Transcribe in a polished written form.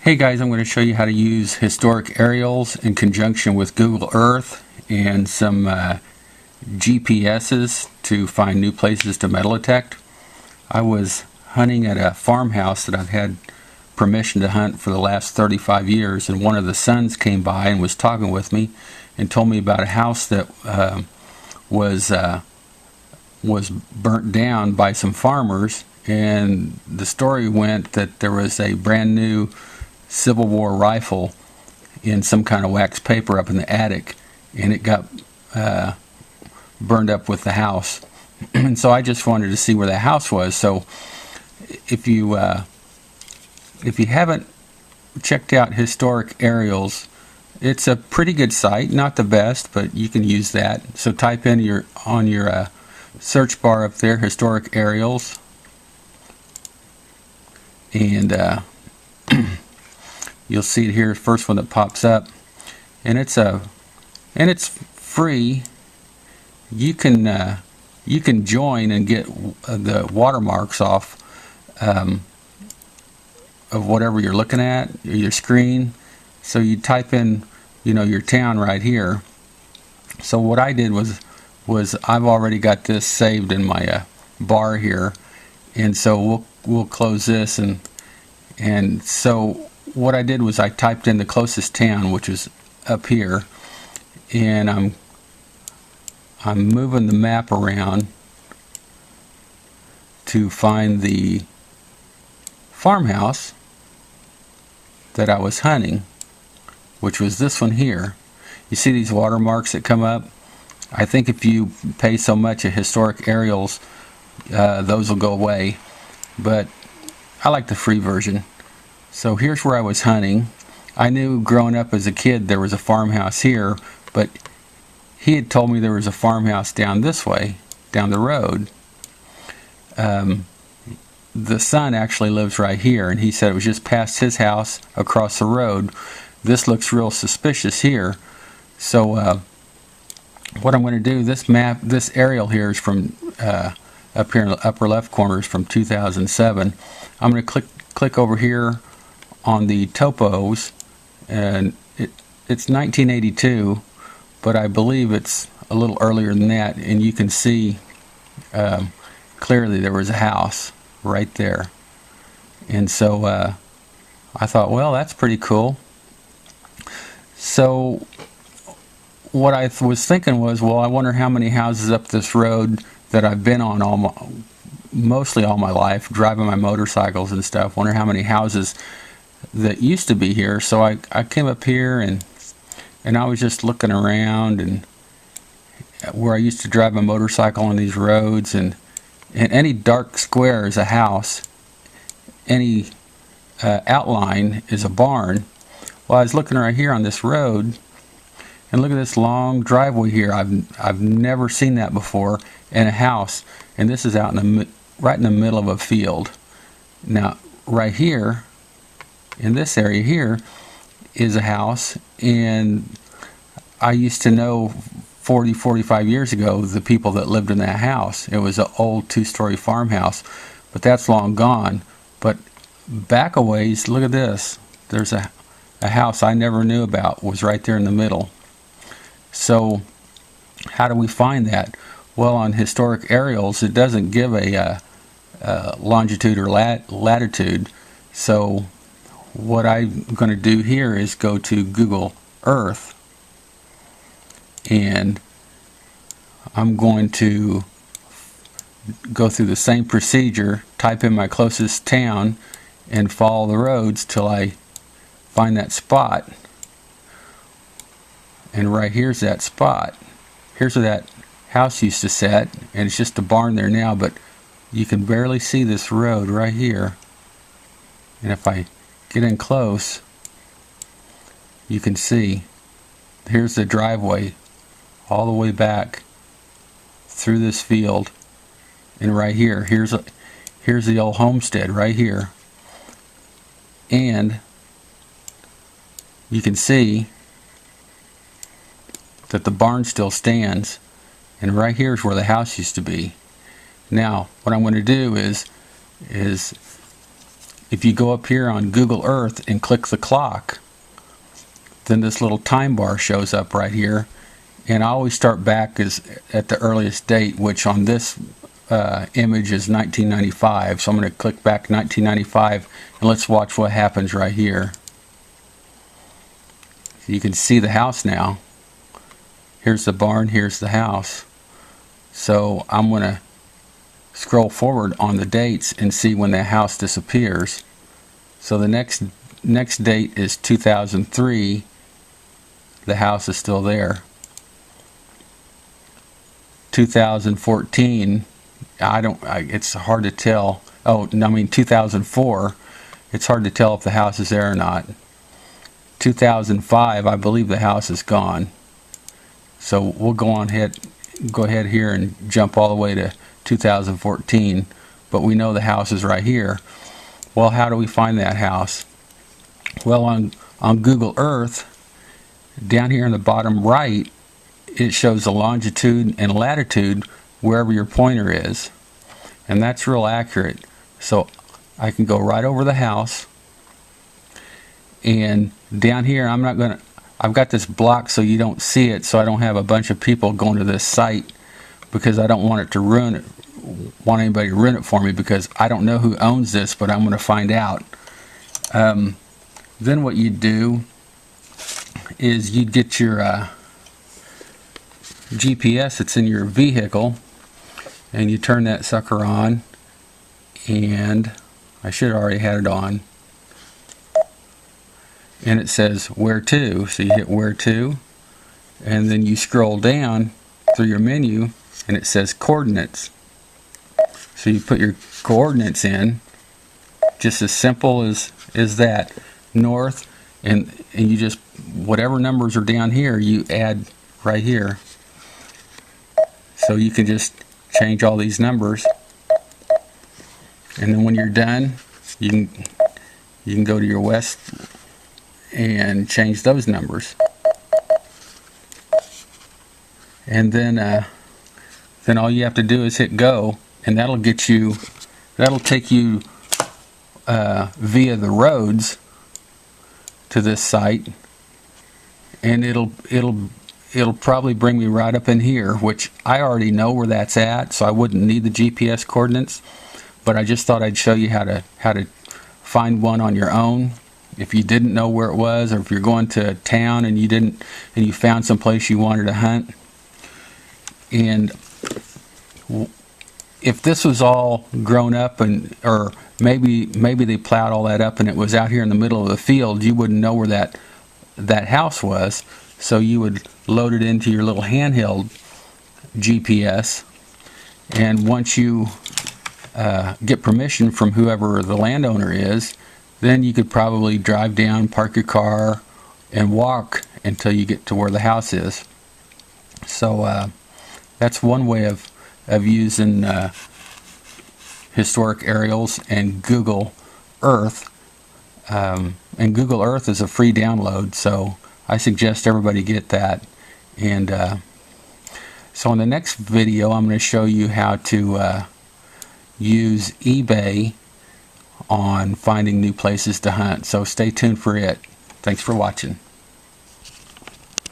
Hey guys, I'm going to show you how to use historic aerials in conjunction with Google Earth and some GPSs to find new places to metal detect. I was hunting at a farmhouse that I've had permission to hunt for the last 35 years, and one of the sons came by and was talking with me and told me about a house that was burnt down by some farmers, and the story went that there was a brand new Civil War rifle in some kind of wax paper up in the attic, and it got burned up with the house. And so I just wanted to see where the house was. So if you haven't checked out Historic Aerials, it's a pretty good site, not the best, but you can use that. So type in on your search bar up there, Historic Aerials, and you'll see it here, first one that pops up, and it's free. You can join and get the watermarks off of whatever you're looking at, your screen. So you type in, your town right here. So what I did was I've already got this saved in my bar here, and so we'll close this, and so what I did was I typed in the closest town, which is up here, and I'm moving the map around to find the farmhouse that I was hunting, which was this one here. You see these watermarks that come up? I think if you pay so much at Historic Aerials, those will go away, but I like the free version. So here's where I was hunting. I knew growing up as a kid there was a farmhouse here, but he had told me there was a farmhouse down this way, down the road. The son actually lives right here, and he said it was just past his house across the road. This looks real suspicious here. So what I'm going to do, this aerial here is from up here in the upper left corner, is from 2007. I'm going to click over here on the topos, and it's 1982, but I believe it's a little earlier than that, and you can see clearly there was a house right there. And so I thought, well, that's pretty cool. So what I was thinking was, well, I wonder how many houses up this road that I've been on mostly all my life, driving my motorcycles and stuff. Wonder how many houses that used to be here. So I came up here and I was just looking around, and where I used to drive my motorcycle on these roads, and any dark square is a house, any outline is a barn. Well, I was looking right here on this road, and look at this long driveway here. I've never seen that before, and a house, and this is out right in the middle of a field. Now right here in this area here is a house, and I used to know 45 years ago the people that lived in that house. It was an old 2-story farmhouse, but that's long gone. But back a ways, look at this. There's a house I never knew about, was right there in the middle. So how do we find that? Well, on Historic Aerials, it doesn't give a longitude or latitude. So what I'm going to do here is go to Google Earth, and I'm going to go through the same procedure, type in my closest town, and follow the roads till I find that spot. And right here's that spot. Here's where that house used to sit, and it's just a barn there now, but you can barely see this road right here. And if I get in close, you can see here's the driveway all the way back through this field, and right here, here's the old homestead right here, and you can see that the barn still stands, and right here is where the house used to be. Now what I'm going to do is if you go up here on Google Earth and click the clock, then this little time bar shows up right here. And I always start back at the earliest date, which on this image is 1995. So I'm going to click back 1995, and let's watch what happens right here. You can see the house now. Here's the barn, here's the house. So I'm going to scroll forward on the dates and see when the house disappears. So the next date is 2003. The house is still there. 2014, it's hard to tell. Oh, I mean 2004, it's hard to tell if the house is there or not. 2005, I believe the house is gone. So we'll go ahead here and jump all the way to 2014, but we know the house is right here. Well, how do we find that house? Well, on Google Earth, down here in the bottom right, it shows the longitude and latitude wherever your pointer is, and that's real accurate. So I can go right over the house, and down here I've got this block so you don't see it, so I don't have a bunch of people going to this site, because I don't want anybody to ruin it for me, because I don't know who owns this, but I'm going to find out. Then what you do is you get your GPS that's in your vehicle, and you turn that sucker on, and I should have already had it on, and it says where to. So you hit where to, and then you scroll down through your menu, and it says coordinates. So you put your coordinates in, just as simple as that, north, and you just, whatever numbers are down here, you add right here. So you can just change all these numbers, and then when you're done, you can go to your west and change those numbers, and then all you have to do is hit go, and that'll take you via the roads to this site, and it'll probably bring me right up in here, which I already know where that's at, so I wouldn't need the GPS coordinates, but I just thought I'd show you how to find one on your own if you didn't know where it was, or if you're going to a town and you found some place you wanted to hunt. And if this was all grown up, or maybe they plowed all that up and it was out here in the middle of the field, you wouldn't know where that house was. So you would load it into your little handheld GPS, and once you get permission from whoever the landowner is, then you could probably drive down, park your car, and walk until you get to where the house is. So that's one way of using historic aerials and Google Earth. And Google Earth is a free download, so I suggest everybody get that. And so in the next video, I'm going to show you how to use eBay on finding new places to hunt. So stay tuned for it. Thanks for watching.